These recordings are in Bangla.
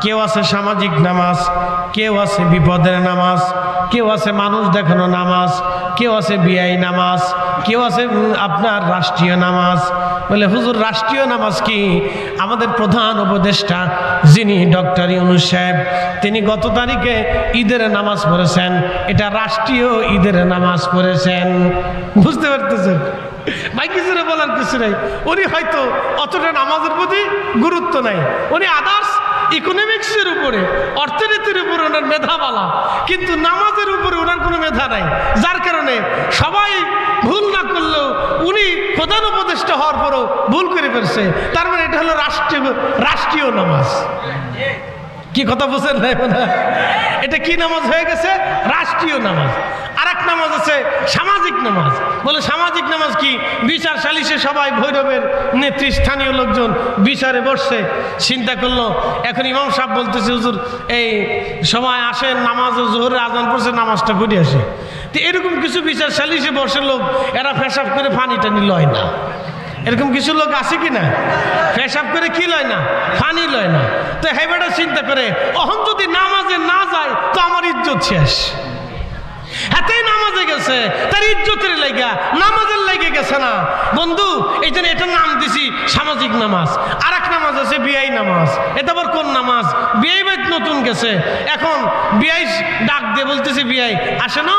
কেউ আছে সামাজিক নামাজ, কেউ আছে বিপদের নামাজ, কেউ আছে মানুষ দেখানো নামাজ, কেউ আছে বিআই নামাজ, কেউ আছে আপনার রাষ্ট্রীয় নামাজ। বলে হুজুর রাষ্ট্রীয় নামাজ কি? আমাদের প্রধান উপদেষ্টা যিনি ডক্টর ইউনূস সাহেব, তিনি গত তারিখে ঈদের নামাজ পড়েছেন, এটা রাষ্ট্রীয় ঈদের নামাজ পড়েছেন। বুঝতে পারতেছেন ভাই? কিছু বলার কিছু নাই। উনি হয়তো অতটা নামাজের প্রতি গুরুত্ব নাই, উনি আদার্স ইকোনমিক্সের উপরে, অর্থনীতির উপরে ওনার মেধা বলা, কিন্তু নামাজের উপরে ওনার কোনো মেধা নাই, যার কারণে সবাই ভুল না করলেও উনি প্রধান উপদেষ্টা হওয়ার পরও ভুল করে ফেলছে। তার মানে এটা হলো রাষ্ট্রীয় নামাজ। কি কথা বুঝেন নাই? এটা কি নামাজ হয়ে গেছে? রাষ্ট্রীয় নামাজ। আর এক নামাজ আছে সামাজিক নামাজ। বলে সামাজিক নামাজ কি? বিচার সালিশে সবাই ভৈরবের নেতৃস্থানীয় লোকজন বিচারে বসছে, চিন্তা করলো এখন ইমাম সাহেব বলতেছে হুজুর এই সময় আসেন, নামাজ জোহরের আজান পড়ছে, নামাজটা পড়ে আসে। তো এরকম কিছু বিচার সালিশে বসে লোক, এরা পেশাব করে পানি টানি লয় না। এরকম কিছু লোক আছে কি না? পেশাব করে কি লয় না? পানি লয় না। তো হেবেটা চিন্তা করে অহন যদি নামাজে না যায় তো আমার ইজ্জত শেষ। হাতেই নামাজে গেছে, তার ইজ্জতের লাইগা, নামাজের লাইগে গেছে না বন্ধু। এই জন্য এটার নাম দিছি সামাজিক নামাজ। আর এক নামাজ আছে বিআই নামাজ। এটা আবার কোন নামাজ? বিআই বাইত নতুন গেছে, এখন বিআই ডাক দিয়ে বলতেছে বিআই আসে না,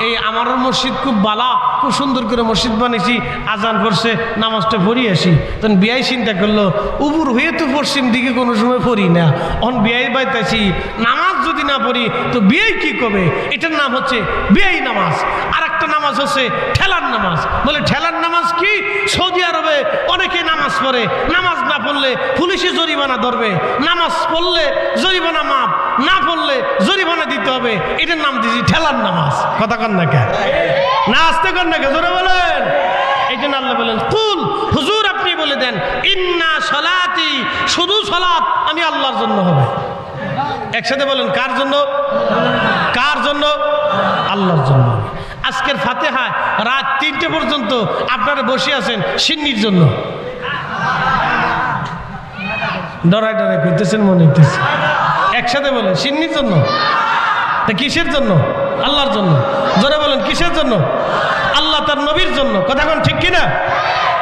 এই আমার মসজিদ খুব বালা, খুব সুন্দর করে মসজিদ বানিয়েছি, আজান পড়ছে, নামাজটা পড়ি আসি। তখন বিআই চিন্তা করলো উপর হয়ে তো পশ্চিম দিকে কোনো সময় পড়ি না, অন বিআই বাইতেছি, নামাজ যদি না পড়ি তো বিআই কি করবে? এটার নাম হচ্ছে বিআই নামাজ। আর একটা নামাজ হচ্ছে ঠেলার নামাজ। বলে ঠেলার নামাজ কি? সৌদি আরবে অনেকে নামাজ পড়ে, নামাজ না পড়লে পুলিশে জরিমানা ধরবে, নামাজ পড়লে জরিমানা মাপ, না পড়লে জরিমানা দিতে হবে। এটার নাম দিয়েছি ঠেলার নামাজ। কথা কন না কে? না আসতে কন না কে? জোরে বলেন। এই জন্য আল্লাহ বলেন কুল, হুজুর আপনি বলে দেন ইন্না সলাতি, শুধু সলাত আমি আল্লাহর জন্য হবে। একসাথে বলেন কার জন্য? কার জন্য? আল্লাহর জন্য। আজকের ফাতিহা রাত 3টে পর্যন্ত আপনারা বসে আছেন সিন্নির জন্য। ডরাই ডরাই করতেছেন মনে হইতেছে। একসাথে বলেন সিন্নির জন্য। তা কিসের জন্য? আল্লাহর জন্য। জোরে বলেন কিসের জন্য? আল্লাহ তার নবীর জন্য। কথা কোন ঠিক কিনা?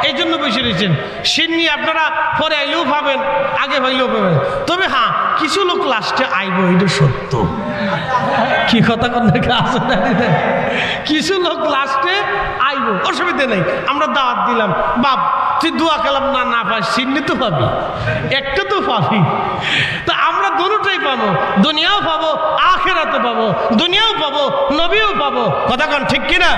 এই জন্য বসে রয়েছেন। সিন্নি আপনারা পরে আইলেও পাবেন, আগে পাইলেও পাবেন। তবে হ্যাঁ কিছু লোক লাস্টে আইব, এটা সত্য। কি কথা কোন আছে? কিছু লোক লাস্টে আইব, অসুবিধা নেই। আমরা দাওয়াত দিলাম, বাপ তুই দোয়া কালাম না না পাস, সিন্নি তো পাবি, একটা তো পাবি। তা আমরা দুটোটাই পাবো, দুনিয়াও পাবো, আখিরাতও পাবো, দুনিয়াও পাবো, নবীও পাবো। কথা কোন ঠিক কিনা?